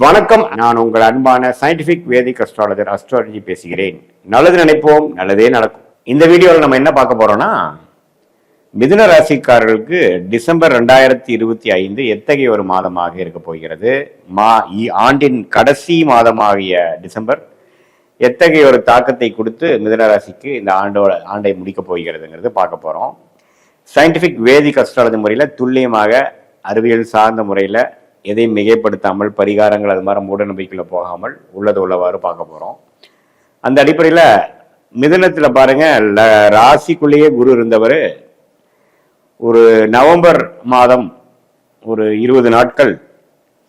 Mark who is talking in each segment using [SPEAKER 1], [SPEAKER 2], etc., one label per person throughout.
[SPEAKER 1] வணக்கம். நான் உங்கள் அன்பான சயின்டிபிக் வேதிக் அஸ்ட்ராலஜர் அஸ்ட்ராலஜி பேசுகிறேன். நல்லது நினைப்போம், நல்லதே நடக்கும். இந்த வீடியோவில் நம்ம என்ன பார்க்க போறோம்னா, மிதுன ராசிக்காரர்களுக்கு டிசம்பர் 2025 எத்தகைய ஒரு மாதமாக இருக்க போகிறது, ஆண்டின் கடைசி மாதமாகிய டிசம்பர் எத்தகைய ஒரு தாக்கத்தை கொடுத்து மிதுன ராசிக்கு இந்த ஆண்டை முடிக்க போகிறதுங்கிறது பார்க்க போறோம். சயின்டிபிக் வேதிக் அஸ்ட்ராலஜி முறையில் துல்லியமாக அறிவியல் சார்ந்த முறையில் எதையும் மிகைப்படுத்தாமல், பரிகாரங்கள் அது மாதிரி மூட நம்பிக்கையில் போகாமல் உள்ளது உள்ளவாறு பார்க்க போகிறோம். அந்த அடிப்படையில் மிதுனத்தில் பாருங்க, ராசிக்குள்ளேயே குரு இருந்தவர் ஒரு நவம்பர் மாதம் ஒரு 20 நாட்கள்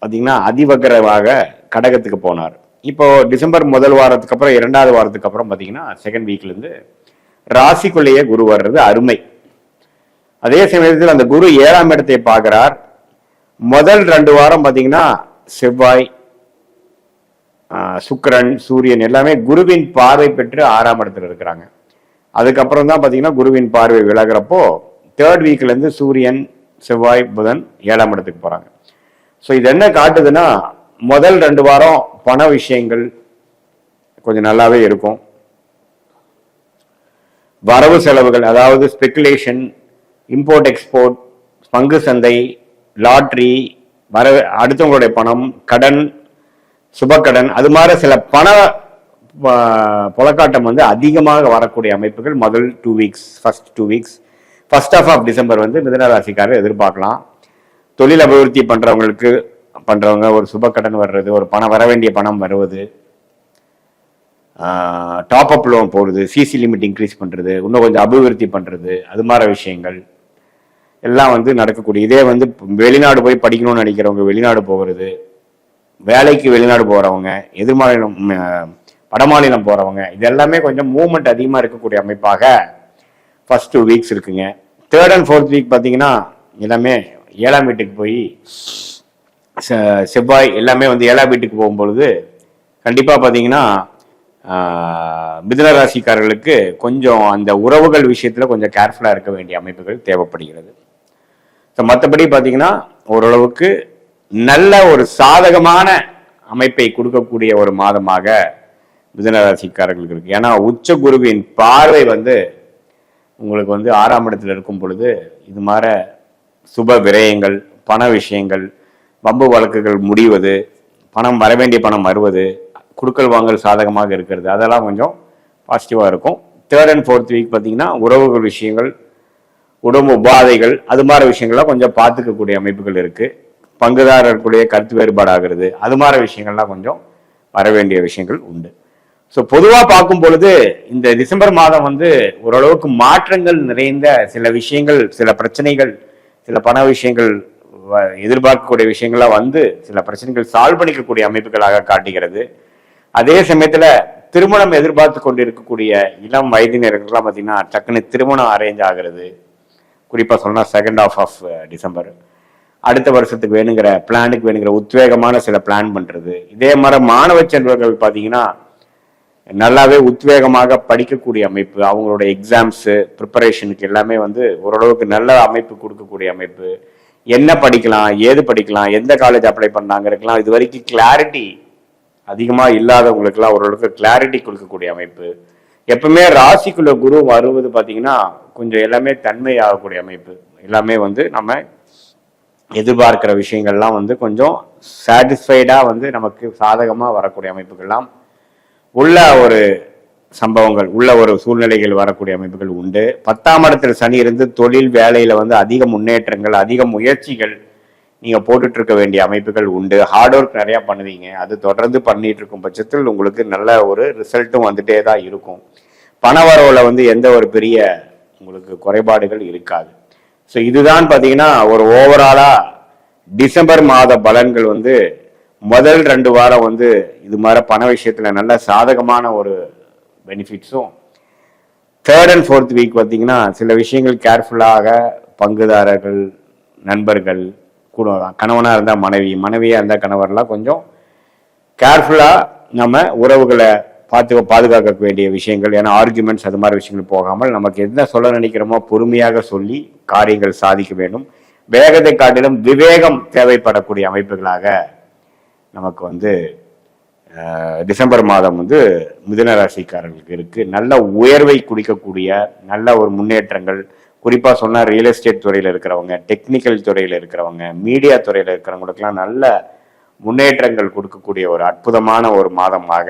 [SPEAKER 1] பார்த்தீங்கன்னா அதிவக்கரமாக கடகத்துக்கு போனார். இப்போ டிசம்பர் முதல் வாரத்துக்கு அப்புறம் 2வது வாரத்துக்கு அப்புறம் பார்த்தீங்கன்னா செகண்ட் வீக்லேருந்து ராசிக்குள்ளேயே குரு வர்றது அருமை. அதே சமயத்தில் அந்த குரு 7ஆம் இடத்தை பார்க்கிறார். முதல் 2 வாரம் பார்த்தீங்கன்னா செவ்வாய், சுக்கிரன், சூரியன் எல்லாமே குருவின் பார்வை பெற்று 6ஆம் இடத்துல இருக்கிறாங்க. அதுக்கப்புறம் தான் பார்த்தீங்கன்னா குருவின் பார்வை விலகிறப்போ 3rd வீக்லேருந்து சூரியன், செவ்வாய், புதன் 7ஆம் இடத்துக்கு போகிறாங்க. ஸோ இது என்ன காட்டுதுன்னா, முதல் 2 வாரம் பண விஷயங்கள் கொஞ்சம் நல்லாவே இருக்கும். வரவு செலவுகள், அதாவது ஸ்பெகுலேஷன், இம்போர்ட் எக்ஸ்போர்ட், பங்கு சந்தை, லாட்ரி, அடுத்தவங்களுடைய பணம், கடன், சுபக்கடன், அது மாதிரி சில பண புலக்காட்டம் அதிகமாக வரக்கூடிய அமைப்புகள் முதல் 2 weeks, first half of December மிதுன ராசிக்காரர் எதிர்பார்க்கலாம். தொழில் அபிவிருத்தி பண்றவங்க ஒரு சுபக்கடன் வர்றது, ஒரு பணம் வர வேண்டிய பணம் வருவது, டாப் அப் லோன் போடுறது, சிசி லிமிட் இன்க்ரீஸ் பண்றது, இன்னும் கொஞ்சம் அபிவிருத்தி பண்றது, அது மாதிரி விஷயங்கள் எல்லாம் நடக்கக்கூடிய. இதே வெளிநாடு போய் படிக்கணும்னு நினைக்கிறவங்க வெளிநாடு போகிறது, வேலைக்கு வெளிநாடு போறவங்க, எதிர்மாநிலம் வடமாநிலம் போறவங்க, இது எல்லாமே கொஞ்சம் மூவ்மெண்ட் அதிகமாக இருக்கக்கூடிய அமைப்பாக ஃபர்ஸ்ட் 2 வீக்ஸ் இருக்குங்க. 3rd and 4th வீக் பார்த்தீங்கன்னா எல்லாமே 7ஆம் வீட்டுக்கு போய் செவ்வாய் எல்லாமே 7ஆம் வீட்டுக்கு போகும்பொழுது கண்டிப்பாக பார்த்தீங்கன்னா மிதுன ராசிக்காரர்களுக்கு கொஞ்சம் அந்த உறவுகள் விஷயத்தில் கொஞ்சம் கேர்ஃபுல்லாக இருக்க வேண்டிய அமைப்புகள் தேவைப்படுகிறது. ஸோ மற்றபடி பார்த்தீங்கன்னா ஓரளவுக்கு நல்ல ஒரு சாதகமான அமைப்பை கொடுக்கக்கூடிய ஒரு மாதமாக மிதுன ராசிக்காரர்களுக்கு இருக்கு. ஏன்னா உச்ச குருவின் பார்வை உங்களுக்கு 6ஆம் இடத்துல இருக்கும் பொழுது இது மாதிரி சுப விரயங்கள், பண விஷயங்கள், வம்பு வழக்குகள் முடிவது, பணம் வரவேண்டிய பணம் வருவது, குடுக்கல் வாங்கல் சாதகமாக இருக்கிறது, அதெல்லாம் கொஞ்சம் பாசிட்டிவாக இருக்கும். 3rd and 4th வீக் பார்த்தீங்கன்னா உறவுகள் விஷயங்கள், உடம்பு உபாதைகள், அது மாதிரி விஷயங்கள்லாம் கொஞ்சம் பார்த்துக்கக்கூடிய அமைப்புகள் இருக்கு. பங்குதாரர்களுடைய கருத்து வேறுபாடு ஆகிறது, அது மாதிரி விஷயங்கள்லாம் கொஞ்சம் வர வேண்டிய விஷயங்கள் உண்டு. ஸோ பொதுவாக பார்க்கும் பொழுது இந்த டிசம்பர் மாதம் ஓரளவுக்கு மாற்றங்கள் நிறைந்த சில விஷயங்கள், சில பிரச்சனைகள், சில பண விஷயங்கள், எதிர்பார்க்கக்கூடிய விஷயங்கள்லாம் சில பிரச்சனைகள் சால்வ் பண்ணிக்கக்கூடிய அமைப்புகளாக காட்டுகிறது. அதே சமயத்துல திருமணம் எதிர்பார்த்து கொண்டு இருக்கக்கூடிய இளம் வயதினர்கள்லாம் பார்த்தீங்கன்னா டக்குன்னு திருமணம் அரேஞ்ச் ஆகிறது. குறிப்பாக சொன்னா 2nd half ஆஃப் டிசம்பர், அடுத்த வருஷத்துக்கு வேணுங்கிற உத்வேகமான சில பிளான் பண்றது. இதே மாதிரி மாணவ செல்வர்கள் பார்த்தீங்கன்னா நல்லாவே உத்வேகமாக படிக்கக்கூடிய அமைப்பு, அவங்களோட எக்ஸாம்ஸ் ப்ரிப்பரேஷனுக்கு எல்லாமே ஓரளவுக்கு நல்ல அமைப்பு கொடுக்கக்கூடிய அமைப்பு. என்ன படிக்கலாம், ஏது படிக்கலாம், எந்த காலேஜ் அப்ளை பண்ணாங்கிறதுக்கெல்லாம் இது வரைக்கும் கிளாரிட்டி அதிகமாக இல்லாதவங்களுக்கெல்லாம் ஓரளவுக்கு கிளாரிட்டி கொடுக்கக்கூடிய அமைப்பு. எப்பவுமே ராசிக்குள்ள குரு வருவது பார்த்தீங்கன்னா கொஞ்சம் எல்லாமே தன்மை ஆகக்கூடிய அமைப்பு. எல்லாமே நம்ம எதிர்பார்க்கிற விஷயங்கள்லாம் கொஞ்சம் சாட்டிஸ்ஃபைடா நமக்கு சாதகமாக வரக்கூடிய அமைப்புகள்லாம் உள்ள ஒரு சம்பவங்கள், உள்ள ஒரு சூழ்நிலைகள் வரக்கூடிய அமைப்புகள் உண்டு. 10ஆம் இடத்துல சனி இருந்து தொழில் வேலையில அதிக முன்னேற்றங்கள், அதிக முயற்சிகள் நீங்க போட்டுட்டு இருக்க வேண்டிய அமைப்புகள் உண்டு. ஹார்ட் ஒர்க் நிறைய பண்ணுவீங்க, அது தொடர்ந்து பண்ணிட்டு இருக்கும் பட்சத்தில் உங்களுக்கு நல்ல ஒரு ரிசல்ட்டும் வந்துட்டே தான் இருக்கும். பண வரவுல எந்த ஒரு பெரிய உங்களுக்கு குறைபாடுகள் இருக்காது. ஸோ இதுதான் பார்த்தீங்கன்னா ஒரு ஓவராலா டிசம்பர் மாத பலன்கள். முதல் 2 வாரம் இது மாதிரி பண விஷயத்துல நல்ல சாதகமான ஒரு பெனிஃபிட்ஸும், 3rd and 4th வீக் பார்த்தீங்கன்னா சில விஷயங்கள் கேர்ஃபுல்லாக பங்குதாரர்கள், நண்பர்கள், கூட கணவனாக இருந்தால் மனைவியாக இருந்தால் கணவர்லாம் கொஞ்சம் கேர்ஃபுல்லாக நம்ம உறவுகளை பாதுகாக்க வேண்டிய விஷயங்கள். ஏன்னா ஆர்குமெண்ட்ஸ் அது மாதிரி விஷயங்கள் போகாமல் நமக்கு என்ன சொல்ல நினைக்கிறோமோ பொறுமையாக சொல்லி காரியங்கள் சாதிக்க வேண்டும். வேகத்தை காட்டிலும் விவேகம் தேவைப்படக்கூடிய அமைப்புகளாக நமக்கு வந்து டிசம்பர் மாதம் வந்து மிதுன ராசிக்காரர்களுக்கு இருக்கு. நல்ல உயர்வை குடிக்கக்கூடிய நல்ல ஒரு முன்னேற்றங்கள், குறிப்பா சொன்னா ரியல் எஸ்டேட் துறையில இருக்கிறவங்க, டெக்னிக்கல் துறையில இருக்கிறவங்க, மீடியா துறையில இருக்கிறவங்களுக்கெல்லாம் நல்ல முன்னேற்றங்கள் கொடுக்கக்கூடிய ஒரு அற்புதமான ஒரு மாதமாக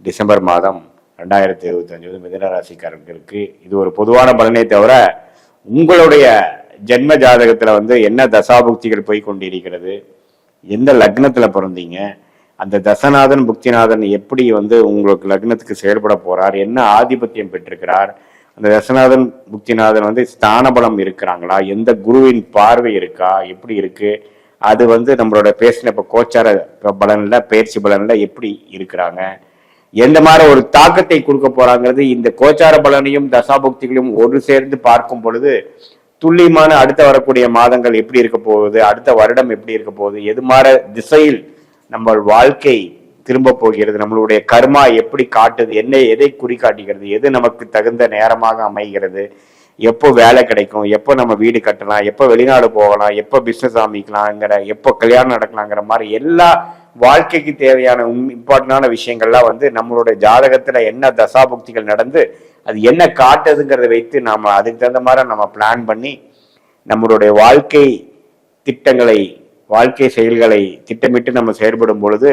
[SPEAKER 1] டிசம்பர் மாதம் 2025 மிதுன ராசிக்காரர்களுக்கு இருக்கு. இது ஒரு பொதுவான பலனை தவிர உங்களுடைய ஜென்ம ஜாதகத்துல வந்து என்ன தசாபுக்திகள் போய் கொண்டிருக்கிறது, எந்த லக்னத்துல பிறந்தீங்க, அந்த தசநாதன் புக்திநாதன் எப்படி வந்து உங்களுக்கு லக்னத்துக்கு செயல்பட போறார், என்ன ஆதிபத்தியம் பெற்றிருக்கிறார், அந்த தசநாதன் புக்திநாதன் வந்து ஸ்தான பலம் இருக்கிறாங்களா, எந்த குருவின் பார்வை இருக்கா, எப்படி இருக்கு, அது வந்து நம்மளோட பேசின இப்ப கோச்சார பலன்ல பயிற்சி பலன்ல எப்படி இருக்கிறாங்க, எந்த மாதிரி ஒரு தாக்கத்தை கொடுக்க போறாங்கிறது இந்த கோச்சார பலனையும் தசாபுக்திகளையும் ஒரு சேர்ந்து பார்க்கும் பொழுது துல்லியமான அடுத்த வரக்கூடிய மாதங்கள் எப்படி இருக்க போகுது, அடுத்த வருடம் எப்படி இருக்க போகுது, எது மாதிரி திசையில் நம்ம வாழ்க்கை திரும்ப போகிறது, நம்மளுடைய கர்மா எப்படி காட்டுது, என்ன எதை குறிகாட்டுகிறது, எது நமக்கு தகுந்த நேரமாக அமைகிறது, எப்போ வேலை கிடைக்கும், எப்போ நம்ம வீடு கட்டலாம், எப்போ வெளிநாடு போகலாம், எப்போ பிசினஸ் ஆரம்பிக்கலாங்கிற, எப்போ கல்யாணம் நடக்கலாங்கிற மாதிரி எல்லா வாழ்க்கைக்கு தேவையான இம்பார்ட்டன்டான விஷயங்கள்லாம் வந்து நம்மளுடைய ஜாதகத்துல என்ன தசாபுக்திகள் நடந்து அது என்ன காட்டுதுங்கிறத வைத்து நாம அதுக்கு தகுந்த மாதிரி நம்ம பிளான் பண்ணி நம்மளுடைய வாழ்க்கை திட்டங்களை, வாழ்க்கை செயல்களை திட்டமிட்டு நம்ம செயல்படும் பொழுது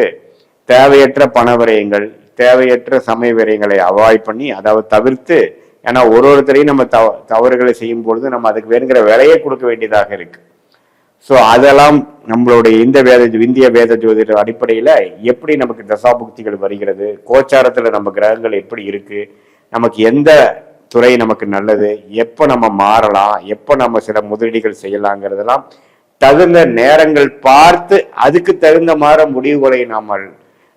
[SPEAKER 1] தேவையற்ற பண விரயங்கள், தேவையற்ற சமய விரயங்களை அவாய்ட் பண்ணி, அதாவது தவிர்த்து, ஏன்னா ஒருத்தரையும் நம்ம தவறுகளை செய்யும் பொழுது நம்ம அதுக்கு வேணுங்கிற விலையை கொடுக்க வேண்டியதாக இருக்கு. ஸோ அதெல்லாம் நம்மளுடைய இந்திய வேத ஜோதிட அடிப்படையில எப்படி நமக்கு தசாபுக்திகள் வருகிறது, கோச்சாரத்துல நம்ம கிரகங்கள் எப்படி இருக்கு, நமக்கு எந்த துறை நமக்கு நல்லது, எப்போ நம்ம மாறலாம், எப்போ நம்ம சில முதலீடுகள் செய்யலாங்கிறதெல்லாம் தகுந்த நேரங்கள் பார்த்து அதுக்கு தகுந்த மாதிரி முடிவுகளை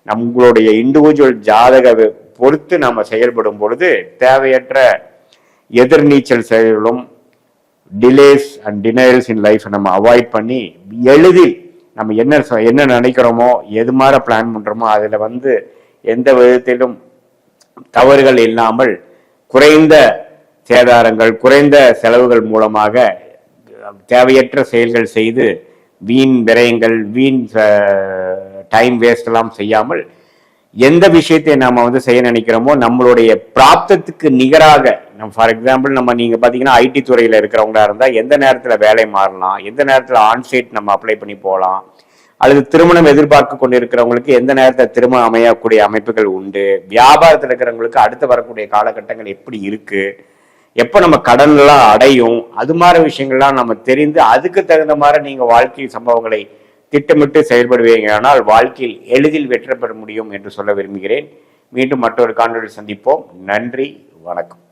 [SPEAKER 1] நம்மளுடைய இண்டிவிஜுவல் ஜாதக பொறுத்து நம்ம செயல்படும் பொழுது தேவையற்ற எதிர்நீச்சல் செயல்களும் டிலேஸ் அண்ட் டினைல்ஸ் இன் லைஃப் நம்ம அவாய்ட் பண்ணி எளிதில் நம்ம என்ன நினைக்கிறோமோ, எது மாதிரி பிளான் பண்றோமோ அதுல வந்து எந்த விதத்திலும் தவறுகள் இல்லாமல் குறைந்த சேதாரங்கள், குறைந்த செலவுகள் மூலமாக தேவையற்ற செயல்கள் செய்து வீண் விரயங்கள், வீண் டைம் வேஸ்ட் எல்லாம் செய்யாமல் எந்த விஷயத்தை நாம வந்து செய்ய நினைக்கிறோமோ நம்மளுடைய பிராப்தத்துக்கு நிகராக, ஃபார் எக்ஸாம்பிள் நீங்க பாத்தீங்கன்னா ஐடி துறையில இருக்கிறவங்களா இருந்தா எந்த நேரத்துல வேலை மாறலாம், எந்த நேரத்துல ஆன்சைட் நம்ம அப்ளை பண்ணி போகலாம், அல்லது திருமணம் எதிர்பார்க்க கொண்டு இருக்கிறவங்களுக்கு எந்த நேரத்தில் திருமணம் அமையக்கூடிய அமைப்புகள் உண்டு, வியாபாரத்தில் இருக்கிறவங்களுக்கு அடுத்து வரக்கூடிய காலகட்டங்கள் எப்படி இருக்கு, எப்போ நம்ம கடன்லாம் அடையும், அது மாதிரி விஷயங்கள்லாம் நம்ம தெரிந்து அதுக்கு தகுந்த மாதிரி நீங்க வாழ்க்கை சம்பவங்களை திட்டமிட்டு செயல்படுவீங்க, ஆனால் வாழ்க்கையில் எளிதில் வெற்றி பெற முடியும் என்று சொல்ல விரும்புகிறேன். மீண்டும் மற்றொரு காணொலியில் சந்திப்போம். நன்றி, வணக்கம்.